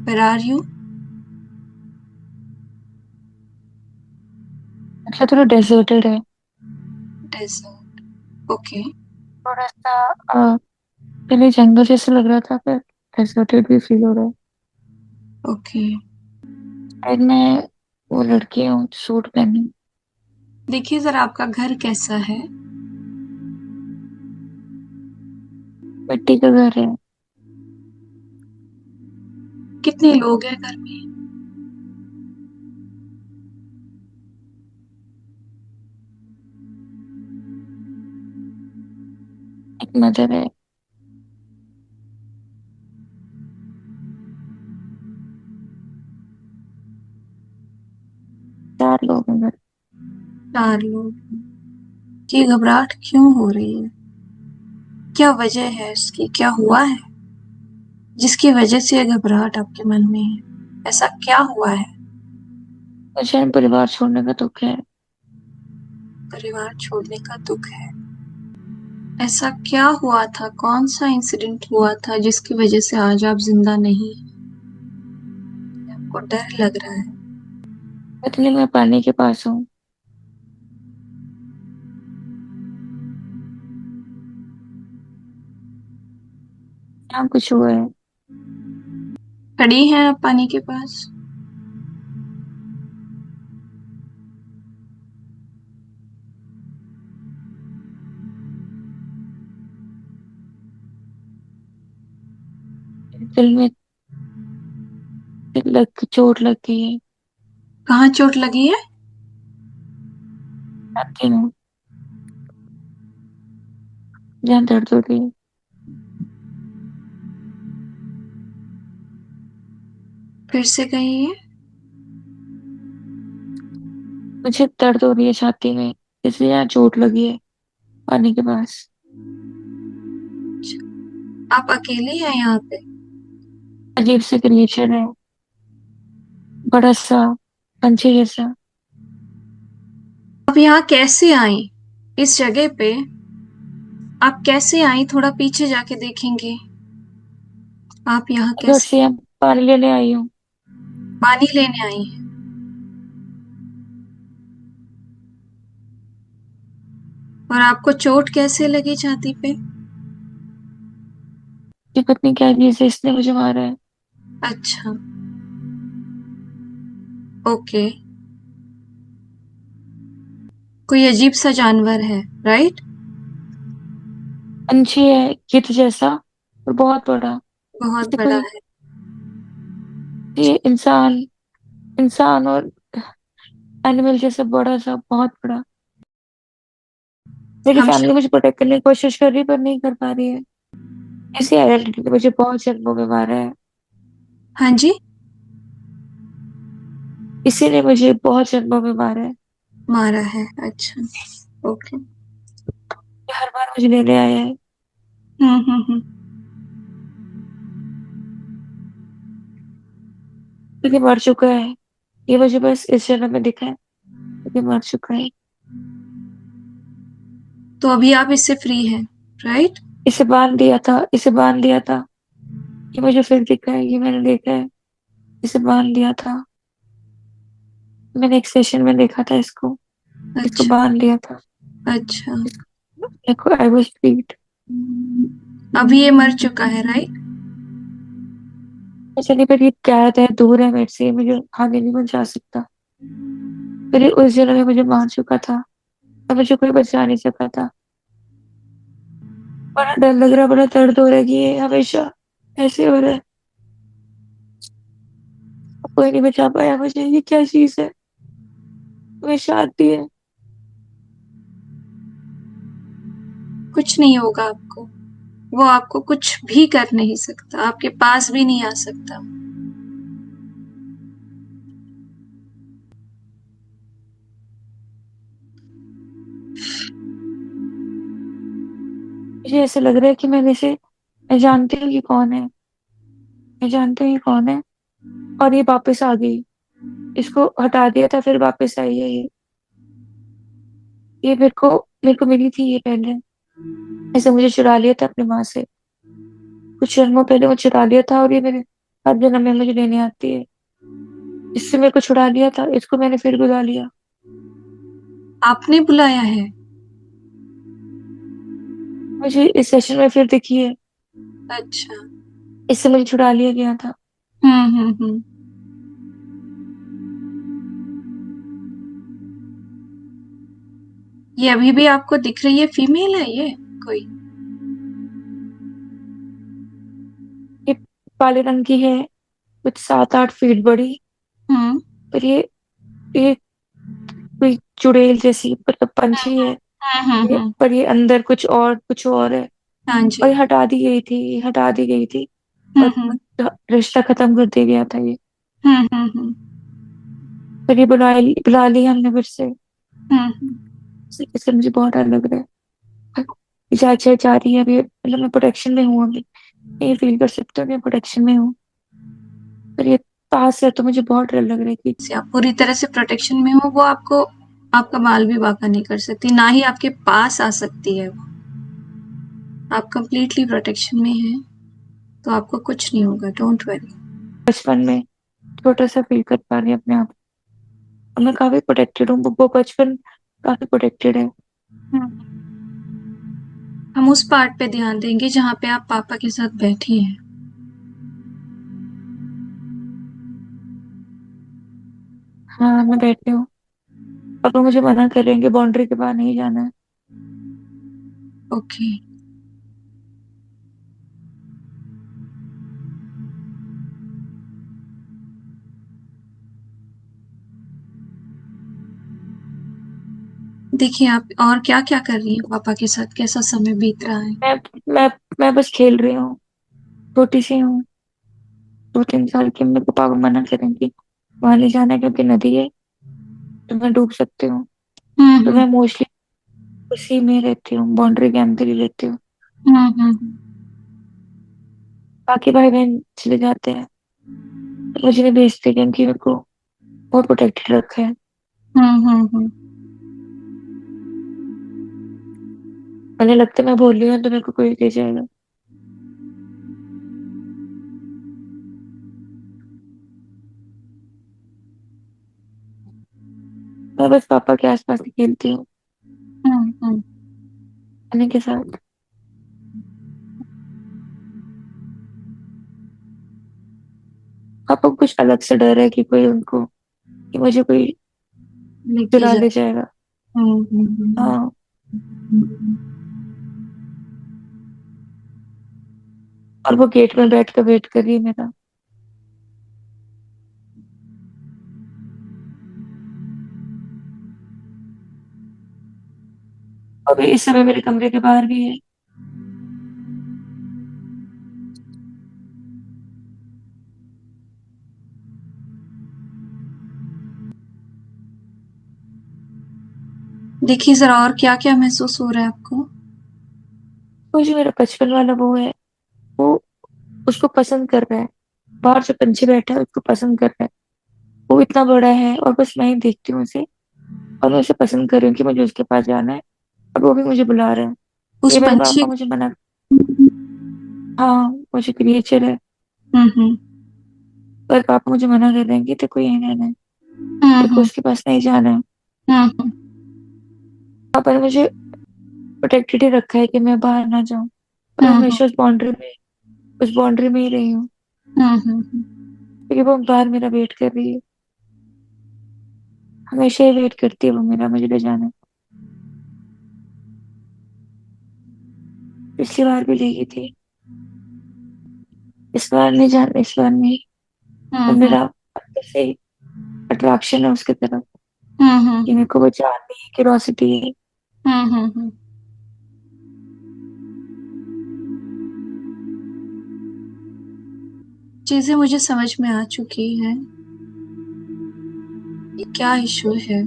Where are you? मतलब थोड़ा deserted है। Desert. Okay. थोड़ा सा पहले जंगल जैसे लग रहा था, फिर डेजर्टेड भी फील हो रहा है। Okay. शायद मैं वो लड़की हूँ सूट पहनी। देखिए जरा आपका घर कैसा है? मिट्टी का घर है। कितने लोग हैं घर में? एक मदर है। 4 लोग हैं घर। 4 लोग। ये घबराहट क्यों हो रही है? क्या वजह है इसकी? क्या हुआ है जिसकी वजह से ये घबराहट आपके मन में है? ऐसा क्या हुआ है? मुझे परिवार छोड़ने का दुख है। परिवार छोड़ने का दुख है। ऐसा क्या हुआ था? कौन सा इंसिडेंट हुआ था जिसकी वजह से आज आप जिंदा नहीं हैं? आपको डर लग रहा है? पतली मैं पानी के पास हूँ। यहाँ कुछ हुआ है। खड़ी हैं आप पानी के पास? दिल में चोट लग गई है। कहाँ चोट लगी है? छाती में, जहाँ दर्द हो रही है। फिर से कहिए। मुझे दर्द हो रही है छाती में, इसलिए यहाँ चोट लगी है पानी के पास। आप अकेले हैं यहाँ पे? अजीब से क्रिएचर है, बड़ा सा पंछी जैसा। आप यहाँ कैसे आई? इस जगह पे आप कैसे आई? थोड़ा पीछे जाके देखेंगे। आप यहाँ घर कैसे? से यहाँ पानी लेने आई हूँ। पानी लेने आई हैं? और आपको चोट कैसे लगी छाती पे? कि पत्नी क्या चीज है, इसने मुझे मारा है। अच्छा। ओके। कोई अजीब सा जानवर है, राइट? पंछी है गिद्ध जैसा, और बहुत बड़ा। बहुत जैसे बड़ा कोई, है। ये इंसान, इंसान और एनिमल जैसा बड़ा सा, बहुत बड़ा। मेरी हम फैमिली मुझे प्रोटेक्ट करने की कोशिश कर रही है, पर नहीं कर पा रही है। ऐसी आइडेंटिटी ने मुझे बहुत जन्मों में मारा है। हाँ जी। इसी ने मुझे बहुत जन्मों में मारा है। मारा है, अच्छा। ओके। ये हर बार मुझे लेने आया है। हम्म। क्योंकि मर चुका है। ये मुझे बस इस जन्म में दिखा है, क्योंकि मर चुका है। तो अभी आप इससे फ्री हैं, राइट? इसे बांध दिया था, इसे बांध दिया था। ये मुझे फिर दिखा है, ये मैंने देखा है। इसे बांध दिया था। मैंने एक सेशन में देखा था इसको। इसको अच्छा। बांध दिया था। अच्छा। इसको, देखो आई वाज फ्रीड। अभी ये मर चुका है, राइट? चलिए, पर ये कैद है, दूर है मेरे से, ये मुझे आगे नहीं बचा सकता। फिर ये उस जन्म में मुझे मार चुका था, और मुझे कोई बचा नहीं सका था। बड़ा डर लग रहा है, बड़ा दर्द हो रहा है कि ये हमेशा ऐसे हो रहा है। कोई नहीं बचा पाया मुझे। ये क्या चीज है? हमेशा आती है। कुछ नहीं होगा आपको। वो आपको कुछ भी कर नहीं सकता, आपके पास भी नहीं आ सकता। मुझे ऐसे लग रहा है कि मैं जानती हूँ कि कौन है। मैं जानती हूँ ये कौन है, और ये वापस आ गई। इसको हटा दिया था, फिर वापस आई है ये। ये मेरे को मिली थी ये पहले। ऐसे मुझे चुरा लिया था अपनी माँ से। कुछ जन्मों पहले वो चुरा लिया था, और ये मेरे हर जन्म में मुझे लेने आती है। इससे मेरे को छुड़ा लिया था, इसको मैंने फिर बुला लिया। आपने बुलाया है? मुझे इस सेशन में फिर दिखी है। अच्छा। इससे मुझे छुड़ा लिया गया था। हम्म। ये अभी भी आपको दिख रही है? फीमेल है ये कोई? ये काले रंग की है, कुछ 7-8 फीट बड़ी। हम्म पर ये कोई चुड़ैल जैसी मतलब पंछी है। हम्म। पर ये अंदर कुछ और है। हाँ जी। और ये हटा दी गई थी, ये हटा दी गई थी। और हम्म। रिश्ता खत्म कर दिया गया था ये। हम्म। पर ये बुला ली हमने फिर से। हम्म। इससे मुझे बहुत डर लग रहा है। ये जा रही है अभी, मतलब मैं प्रोटेक्शन में हूँ अभी। ये फील कर सकते हो कि मैं प्रोटेक्शन में हूँ। पर ये पास है तो मुझे बहुत डर लग रहा है कि से आप पूरी तरह से प्रोटेक्शन में हो, वो आपको आपका बाल भी बांका नहीं कर सकती, ना ही आपके पास आ सकती है वो। आप कंप्लीटली प्रोटेक्शन में हैं, तो आपको कुछ नहीं होगा, डोंट वरी। बचपन में छोटा सा फील कर पा रही हूँ अपने आप। और मैं काफी प्रोटेक्टेड हूँ, वो बचपन काफी प्रोटेक्टेड है। हम उस पार्ट पे ध्यान देंगे जहाँ पे आप पापा के साथ बैठी हैं। हाँ मैं बैठी हूँ। पापा मुझे मना कर रहे हैं कि बाउंड्री के बाहर नहीं जाना है। ओके। देखिए, आप और क्या क्या कर रही हैं पापा के साथ? कैसा समय बीत रहा है? मैं मैं मैं बस खेल रही हूँ, छोटी सी हूँ, 2-3 साल की। मेरे को पापा मना करेंगे वहां नहीं जाना है क्योंकि नदी है तो मैं डूब सकती हूँ। तो हम्म। मैं मोस्टली उसी में रहती हूँ, बाउंड्री के अंदर ही रहती हूँ। हम्म। बाकी भाई बहन चले जाते हैं तो मुझे नहीं भेजते क्योंकि मेरे को बहुत प्रोटेक्टेड रखा है। हम्म। मुझे लगता है मैं बोल रही हूँ तो मेरे को कोई ले जाएगा। मैं बस पापा के आसपास ही खेलती हूँ, हम्म। उन्हीं के साथ। पापा को कुछ अलग से डर है कि कोई उनको, कि मुझे कोई लेके चुरा जा। ले जाएगा। हाँ। और वो गेट में बैठ कर वेट कर रही है मेरा। अभी इस समय मेरे कमरे के बाहर भी है। देखिए जरा, और क्या क्या महसूस हो रहा है आपको? वो जो मेरा बचपन वाला वो है, वो उसको पसंद कर रहा है। बाहर जो पंछी बैठा है उसको पसंद कर रहा है। वो इतना बड़ा है और बस मैं ही देखती हूँ उसे। और मैं उसे पसंद कर रही हूँ कि मुझे उसके पास जाना है। और वो भी मुझे बुला रहा है। उस ये मेरे पंछी। पापा मुझे मना। हाँ मुझे क्रिएचर है। हम्म। पर पापा मुझे मना कर रहे हैं कि तेरे को यहीं रहना है, तेरे को हम्म। उसके पास नहीं जाना है। हम्म। पापा ने मुझे प्रोटेक्टेड ही रखा है कि मैं बाहर ना जाऊं। और हम्म। हमेशा उस बाउंड्री में ही रही हूँ। हम्म। क्योंकि वो बाहर मेरा वेट कर रही है। हमेशा ही वेट करती है वो मेरा, मुझे ले जाना। पिछली बार भी ले गई थी। इस बार नहीं जाना, इस बार नहीं। और हम्म। मेरा अंदर से अट्रैक्शन है उसकी तरफ, कि हम्म। मेरे को वो जाननी है, क्यूरोसिटी है। हम्म। चीजें मुझे समझ में आ चुकी हैं। ये क्या इशू है?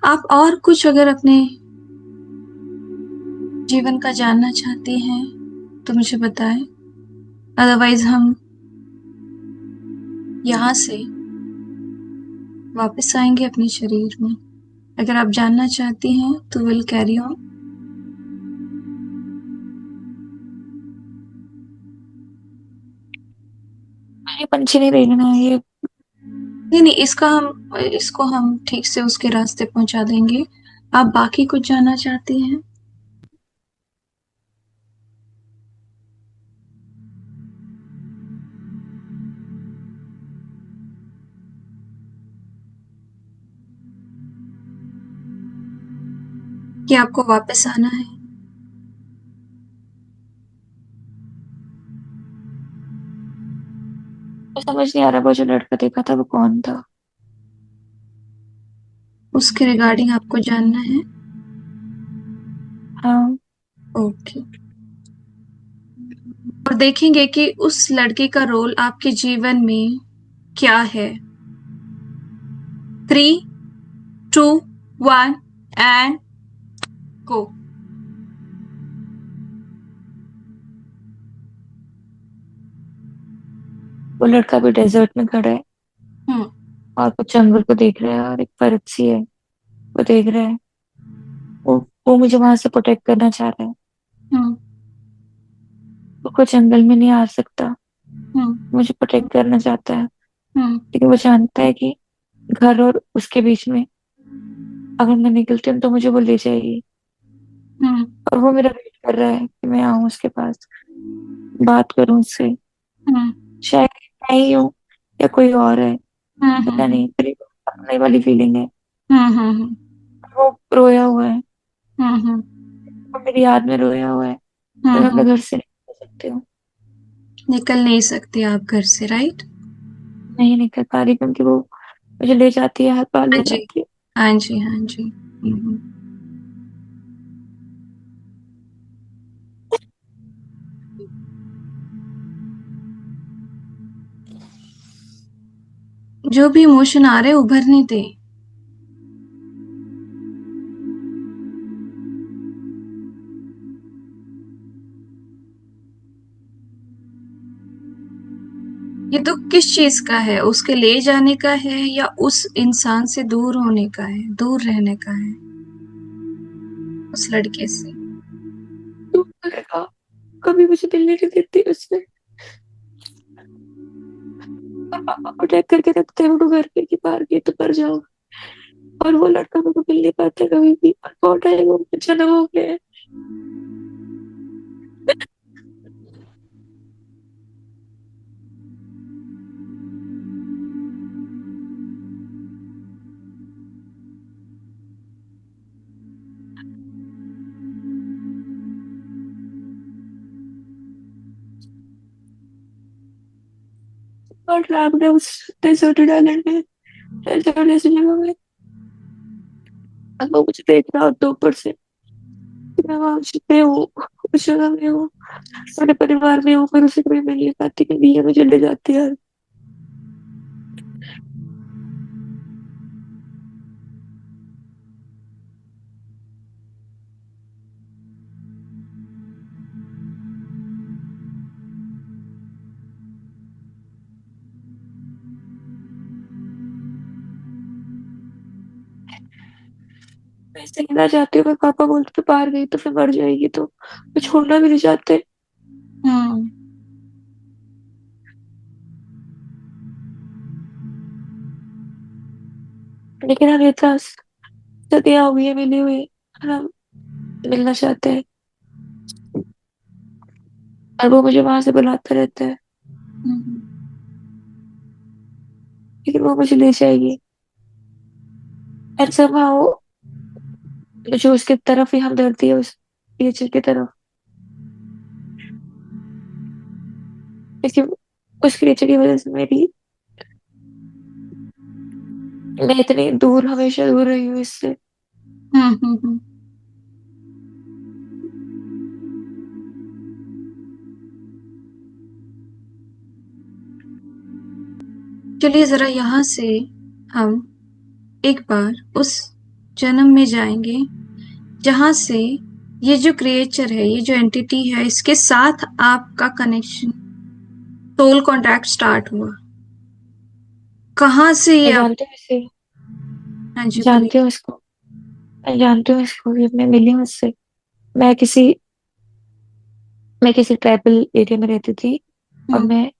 आप और कुछ अगर अपने जीवन का जानना चाहती हैं तो मुझे बताएं। अदरवाइज हम यहाँ से वापस आएंगे अपने शरीर में। अगर आप जानना चाहती हैं तो विल कैरी ऑन। ये पंछी नहीं देखना है ये। नहीं नहीं, इसको हम ठीक से उसके रास्ते पहुंचा देंगे। आप बाकी कुछ जानना चाहती हैं? कि आपको वापस आना है? तो समझ नहीं आ रहा वो जो लड़का देखा था वो कौन था। उसके रिगार्डिंग आपको जानना है? हाँ। ओके। और देखेंगे कि उस लड़के का रोल आपके जीवन में क्या है। 3, 2, 1 एंड गो। वो लड़का भी डेजर्ट में खड़ा है हम्म। और कुछ जंगल को देख रहा है और एक परत सी है वो देख रहा है। वो वो मुझे वहां से प्रोटेक्ट करना चाह रहा है। हम्म। वो कुछ जंगल में नहीं आ सकता। हम्म। मुझे प्रोटेक्ट करना चाहता है। हम्म। लेकिन वो जानता है कि घर और उसके बीच में अगर मैं निकलती हूँ तो मुझे वो ले जाएगी। हम्म। और वो मेरा वेट कर रहा है कि मैं आऊं उसके पास, बात करूं उससे। हम्म। शायद मैं ही हूँ या कोई और है, हम्म। पता हम्म। नहीं। पर एक अपने वाली फीलिंग है। हम्म। हम्म। वो रोया हुआ है। हम्म। वो मेरी याद में रोया हुआ है। तो हम्म। मैं अपने घर से निकल सकती हूँ। निकल नहीं सकते आप घर से, राइट? नहीं निकल पा रही क्योंकि वो मुझे ले जाती है, हाथ पार हाँ ले जी, जाती है। हाँ जी, हाँ जी। जो भी इमोशन आ रहे उभरने दे। ये दुख किस चीज का है? उसके ले जाने का है या उस इंसान से दूर होने का है, दूर रहने का है उस लड़के से? तो करेगा, कभी मुझे मिलने नहीं देती उसने। और पापा प्रोटेक्ट करके रखते हैं वो घर के कि बाहर गए तो मर जाओ। और वो लड़का मेरे को मिल नहीं पाता कभी भी। और बहुत टाइम हो गया, जन्म हो गया है। और ट्रैप्ड है उस डेजर्टेड आइलैंड में, डेजर्ट ऐसी जगह में। और वो मुझे देख रहा होता है ऊपर से कि मैं वहां पे हूँ, उस जगह में हूँ, अपने परिवार में हूँ, पर उसे कभी मिल नहीं पाती क्योंकि ये मुझे ले जाती है। मैं इससे मिलना चाहती हूँ, पर पापा बोलते तो बाहर गई तो फिर मर जाएगी, तो वो छोड़ना भी नहीं चाहते। हम्म। लेकिन हम ये तो सदियां हो गई है मिली हुई, और हम मिलना चाहते हैं। और वो मुझे वहां से बुलाता रहता है, हम्म। लेकिन वो मुझे ले जाएगी। एंड समहाउ जो उसकी तरफ ही हमदर्दी है उस टीचर की तरफ, क्योंकि उस क्रिएचर की वजह से मेरी, मैं इतनी दूर, हमेशा दूर रही हूँ इससे। हम्म। हम्म। चलिए जरा यहाँ से हम एक बार उस जन्म में जाएंगे जहां से ये जो क्रिएचर है, ये जो एंटिटी है, इसके साथ आपका कनेक्शन, सोल कॉन्टैक्ट स्टार्ट हुआ। कहाँ से ये मैं आप? जानती हूँ इसे, हाँ जी, बोलिए। जानती हूँ इसको, मैं जानती हूँ इसको, ये मैं मिली हूँ इससे। मैं किसी मैं किसी ट्राइबल एरिया में रहती थी। और हम्म।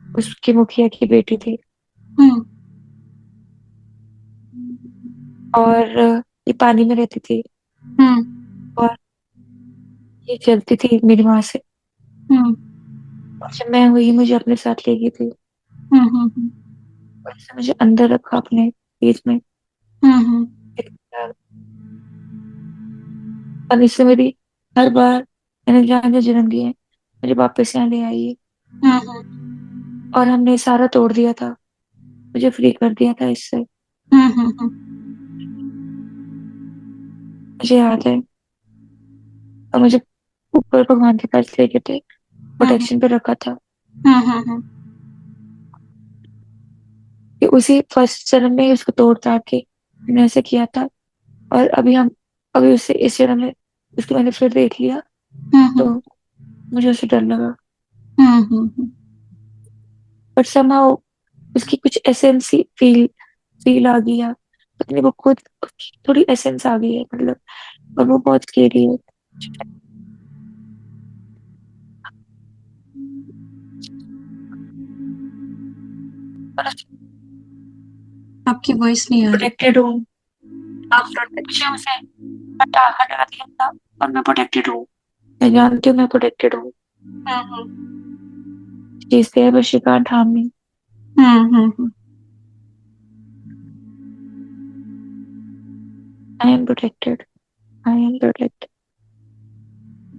उसके मुखिया की बेटी थी। हम्म। और ये पानी में रहती थी। हम्म। और ये चलती थी मेरी माँ से। हम्म। और जब मैं हुई मुझे अपने साथ ले गई थी। हम्म। और इसने मुझे अंदर रखा अपने पेट में। हम्म। और इससे मेरी हर बार मैंने जहाँ जहाँ जन्म लिए मेरे वापस यहाँ ले आई है। हम्म। और हमने सारा तोड़ दिया था, मुझे फ्री कर दिया था इससे। हम्म। मुझे याद है। और मुझे ऊपर भगवान के पास लेके थे, हम्म। प्रोटेक्शन पे रखा था। हम्म। कि उसी फर्स्ट जन्म में ही उसको तोड़ ताड़ के हमने ऐसे किया था। और अभी उससे इस जन्म में उसको मैंने फिर देख लिया, तो हम्म। मुझे उससे डर लगा। हम्म। बट समहाउ उसकी कुछ एसेंस ही फील फील आ गई है। पता नहीं वो खुद उसकी थोड़ी एसेंस आ गई है मतलब। और वो बहुत स्केरी है। आपकी वॉइस नहीं आ रही। प्रोटेक्टेड हूँ। मुझे उसे हटा हटा दिया था। और मैं प्रोटेक्टेड हूँ। मैं जानती हूँ मैं प्रोटेक्टेड हूँ। हम्म। चीज है बस she can't harm me. Hmm. I am protected. I am protected.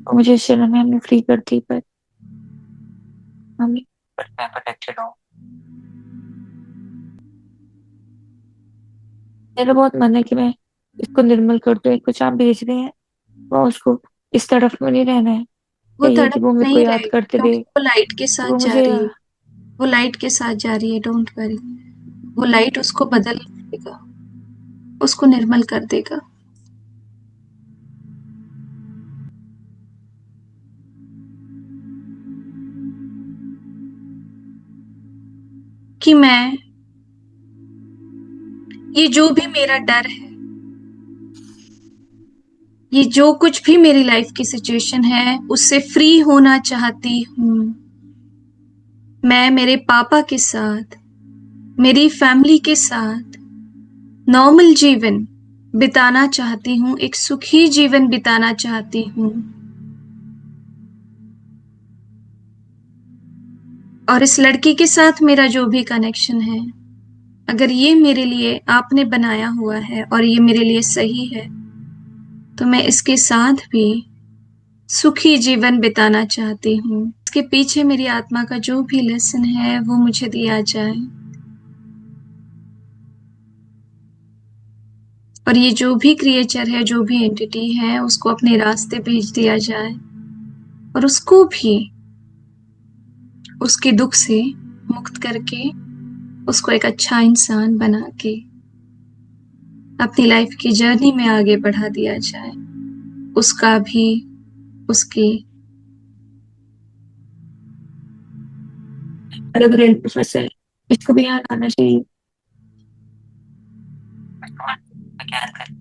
और मुझे इस जन्म में हमने फ्री कर दी पर मम्मी, पर मैं प्रोटेक्टेड हूँ। मेरा बहुत मन है कि मैं इसको निर्मल कर दूं। कुछ आप भेज रहे हैं, वो उसको इस तरफ में नहीं रहना है। वो चाहिए तड़प कि वो मेरे को नहीं याद रहेगी करते क्योंकि रहे। वो लाइट के कि साथ वो जा मुझे रही है। वो लाइट के साथ जा रही है, डोंट वरी। वो लाइट उसको बदल देगा, उसको निर्मल कर देगा। कि मैं, ये जो भी मेरा डर है, ये जो कुछ भी मेरी लाइफ की सिचुएशन है, उससे फ्री होना चाहती हूँ। मैं मेरे पापा के साथ, मेरी फैमिली के साथ नॉर्मल जीवन बिताना चाहती हूँ, एक सुखी जीवन बिताना चाहती हूँ। और इस लड़की के साथ मेरा जो भी कनेक्शन है, अगर ये मेरे लिए आपने बनाया हुआ है और ये मेरे लिए सही है, तो मैं इसके साथ भी सुखी जीवन बिताना चाहती हूँ। इसके पीछे मेरी आत्मा का जो भी लेसन है वो मुझे दिया जाए। और ये जो भी क्रिएचर है, जो भी एंटिटी है, उसको अपने रास्ते भेज दिया जाए। और उसको भी उसके दुख से मुक्त करके उसको एक अच्छा इंसान बना के अपनी लाइफ की जर्नी में आगे बढ़ा दिया जाए। उसका भी, उसकी। अलग रेल पे फंसा है। इसको भी यहाँ आना चाहिए। मैं क्या कर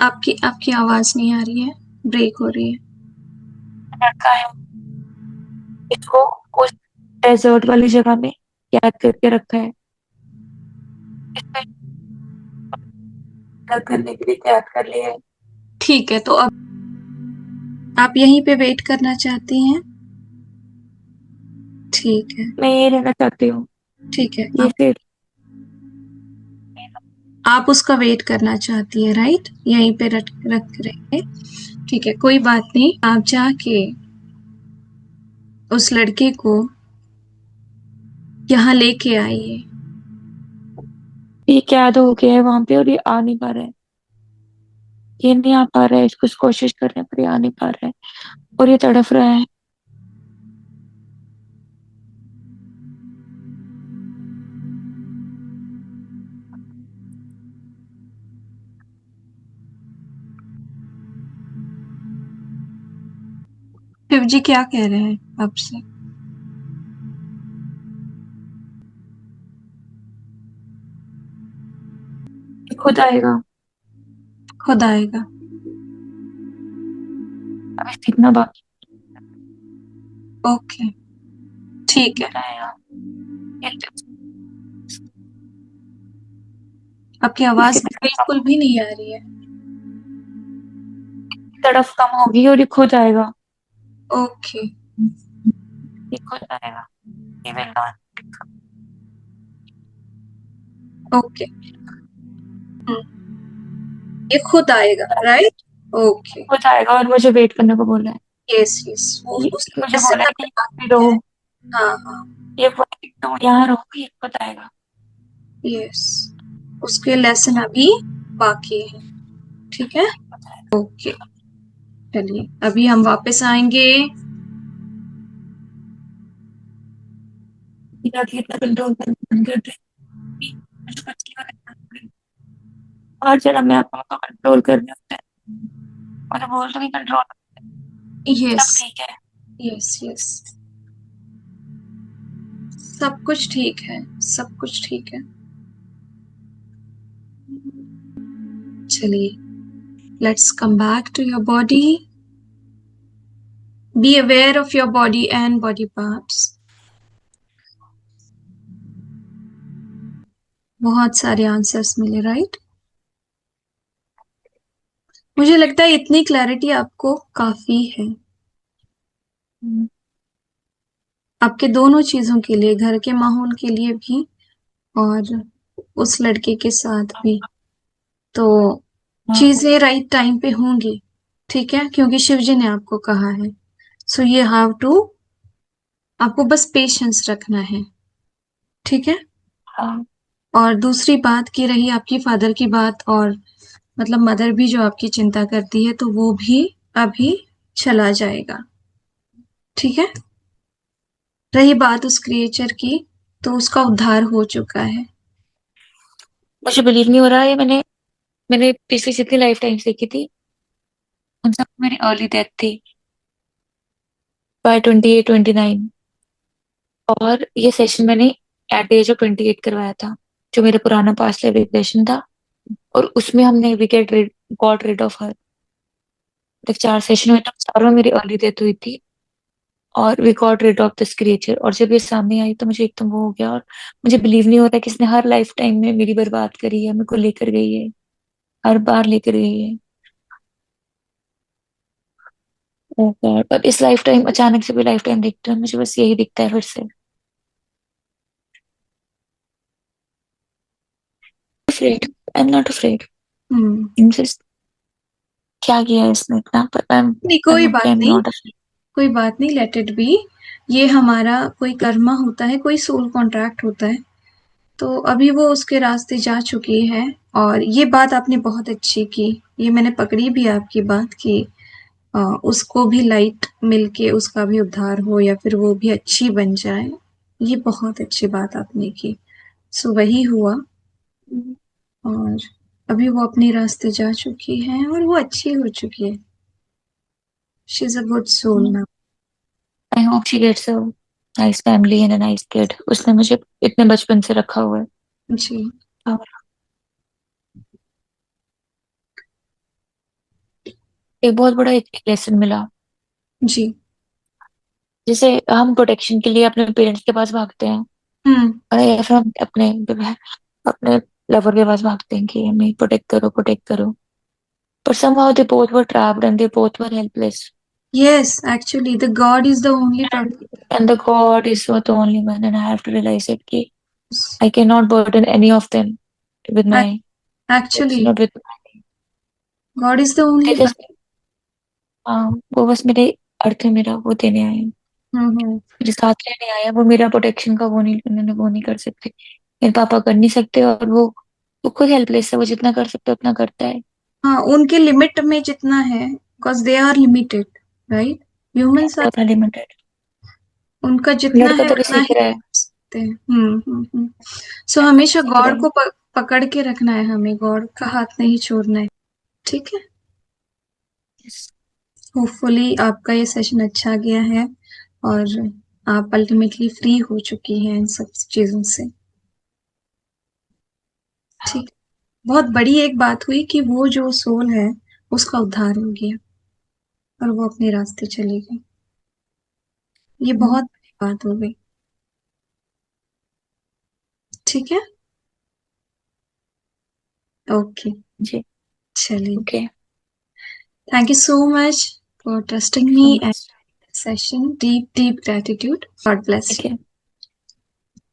आपकी आपकी आवाज नहीं आ रही है, ब्रेक हो रही है। रखा है इसको उस डेजर्ट वाली जगह में कैद करके रखा है। इसको अलग करने के लिए कैद कर लिया है। ठीक है, तो अब आप यहीं पे वेट करना चाहती हैं? ठीक है। मैं ये रहना चाहती हूँ। ठीक है, ये फिर आप उसका वेट करना चाहती है, राइट? यहीं पे रख रख रहे। ठीक है, कोई बात नहीं। आप जाके उस लड़के को यहाँ लेके आइए। ये कैद हो गया है वहां पे और ये आ नहीं पा रहा है। ये नहीं आ पा रहा है। इसको कोशिश करने पर ये आ नहीं पा रहा है। और ये तड़फ रहा है। शिव जी क्या कह रहे हैं आपसे? ये खुद आएगा। खुद आएगा। अभी सीखना बाकी ओके, ठीक है। आएगा। आपकी आवाज बिल्कुल भी नहीं आ रही है। तड़फ कम होगी और ये खो जाएगा। ओके। ये खो जाएगा। ये will not ओके। ये खुद आएगा, राइट? ओके। हो जाएगा और मुझे वेट करने को बोला है। यस यस, वो उसकी मुझे वजह से बोला ना है कि बाकी रहो। है। हाँ हाँ। ये तो यहाँ रहो, ये खुद आएगा। यस, उसके लेसन अभी बाकी है। ठीक है। ओके। चलिए अभी हम वापस आएंगे। जाके इतना कंट्रोल करना बंद कर दे। कुछ कुछ की वाला- और जरा मैं आपको तो कंट्रोल करने होता है। और बोल तो कंट्रोल। यस सब ठीक है। यस यस, सब कुछ ठीक है, सब कुछ ठीक है। चलिए, let's come back to your body. Be aware of your body and body parts. बहुत सारे आंसर्स मिले, राइट? मुझे लगता है इतनी क्लैरिटी आपको काफी है, आपके दोनों चीजों के लिए, घर के माहौल के लिए भी और उस लड़के के साथ भी। तो हाँ। चीजें राइट टाइम पे होंगी, ठीक है, क्योंकि शिव जी ने आपको कहा है। सो ये हाउ टू, आपको बस पेशेंस रखना है, ठीक है। हाँ। और दूसरी बात की रही आपकी फादर की बात, और मतलब मदर भी जो आपकी चिंता करती है, तो वो भी अभी चला जाएगा, ठीक है। रही बात उस क्रिएचर की, तो उसका उद्धार हो चुका है। मुझे बिलीव नहीं हो रहा है। मैंने मैंने पिछली जितनी लाइफ टाइम्स देखी थी उन सब मेरी अर्ली डेथ थी, बाय 28 29। और ये सेशन मैंने एट द एज ऑफ 28 करवाया था, जो मेरा पुराना पास्ट लाइफ रिग्रेशन था। और उसमें हमने we get got rid of her. Like 4 session हुए तो चारों में मेरी अर्ली डेथ हुई थी। और we got rid of this creature. और जब ये सामने आई तो मुझे एकदम वो हो गया। और मुझे बिलीव नहीं होता कि इसने हर लाइफ टाइम में मेरी बर्बाद करी है, मेरे को लेकर गई है, हर बार लेकर गई है। ओह गॉड, अब इस लाइफ टाइम अचानक से भी लाइफ टाइम देखते हैं, मुझे बस यही दिखता है फिर से। Afraid, I am not afraid. Hmm. Just क्या किया है इसने इतना, पर नहीं, आई कोई एम ओके, बात आई एम नहीं, नॉट अफ्रेड। कोई बात नहीं, लेट इट बी। ये हमारा कोई कर्मा होता है, कोई सोल कॉन्ट्रैक्ट होता है। तो अभी वो उसके रास्ते जा चुकी है। और ये बात आपने बहुत अच्छी की, ये मैंने पकड़ी भी आपकी बात की। उसको भी लाइट मिलके उसका भी उद्धार हो, या फिर वो भी अच्छी बन जाए। ये बहुत अच्छी बात आपने की। सो वही हुआ। और अभी वो अपने रास्ते जा चुकी है और वो अच्छी हो चुकी है। She is a good soul ना। I hope she gets a nice family and a nice kid. उसने मुझे इतने बचपन से रखा हुआ है। जी। और एक बहुत बड़ा एक लेसन मिला। जी। जैसे हम प्रोटेक्शन के लिए अपने पेरेंट्स के पास भागते हैं, हम्म। और या फिर हम अपने लवर के पास भागते हैं कि हमें प्रोटेक्ट करो। पर somehow they both were trapped and they both were helpless. Yes, actually, the God is the only And the God is the only one, and I have to realize it कि purpose. I cannot burden any of them with my kids, Actually, not with God is the they only. just वो बस मेरे अर्थ में मेरा वो देने आए हैं, हम्म। मेरे साथ लेने आए हैं। वो मेरा प्रोटेक्शन का वो नहीं, उन्होंने वो नहीं कर सकते। मेरे पापा कर नहीं सकते, और वो खुद हेल्पलेस है। वो जितना कर सकते उतना करता है। हाँ, उनके लिमिट में जितना है, because they are limited, right. Humans are, बहुत लिमिटेड। उनका जितना लड़का है तो अभी उतना सीख ही रहा है। कर सकते हैं। सो लड़का तो हमेशा सीख रहा गॉड है। को पकड़ के रखना है, हमें गॉड का हाथ नहीं छोड़ना है, ठीक है। Yes. होपफुली आपका ये सेशन अच्छा गया है, और आप अल्टीमेटली फ्री हो चुकी हैं इन सब चीजों से, ठीक। बहुत बड़ी एक बात हुई कि वो जो सोल है उसका उद्धार हो गया और वो अपने रास्ते चली गई। ये बहुत बड़ी बात हो गई। ठीक है। ओके। जी। चलिए, okay. Thank you so much for trusting thank you me so and much. Session. Deep deep gratitude. God bless ठीक है।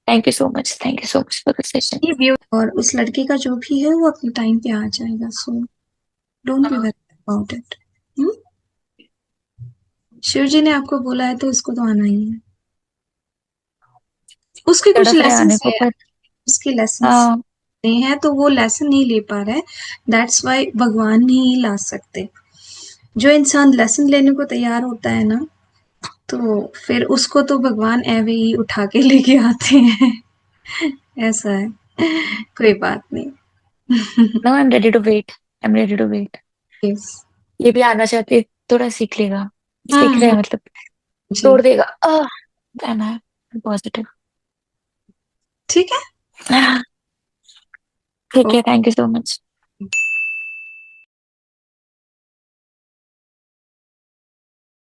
Thank you so much, thank you so much for the session. You. और उस लड़के का जो भी है वो अपने टाइम पे आ जाएगा, सो डोंट बी हाँ, वरी अबाउट इट। शिव जी ने आपको बोला है तो इसको तो आना ही है। उसके कुछ तड़प रहे लेसन आने को है, पर। उसके लेसन हाँ। नहीं है तो वो लेसन नहीं ले पा रहा है। दैट्स वाई भगवान नहीं ला सकते। जो इंसान लेसन लेने को तैयार होता है ना, तो फिर उसको तो भगवान ऐवे ही उठा के लेके आते हैं। ऐसा है। कोई बात नहीं। No, I am ready to wait, I am ready to wait. Yes. ये भी आना चाहती है, थोड़ा सीख लेगा। सीख रहे हम्म। हैं मतलब, जी। तोड़ देगा। एम आई पॉजिटिव। ठीक है। ठीक है, थैंक यू सो मच।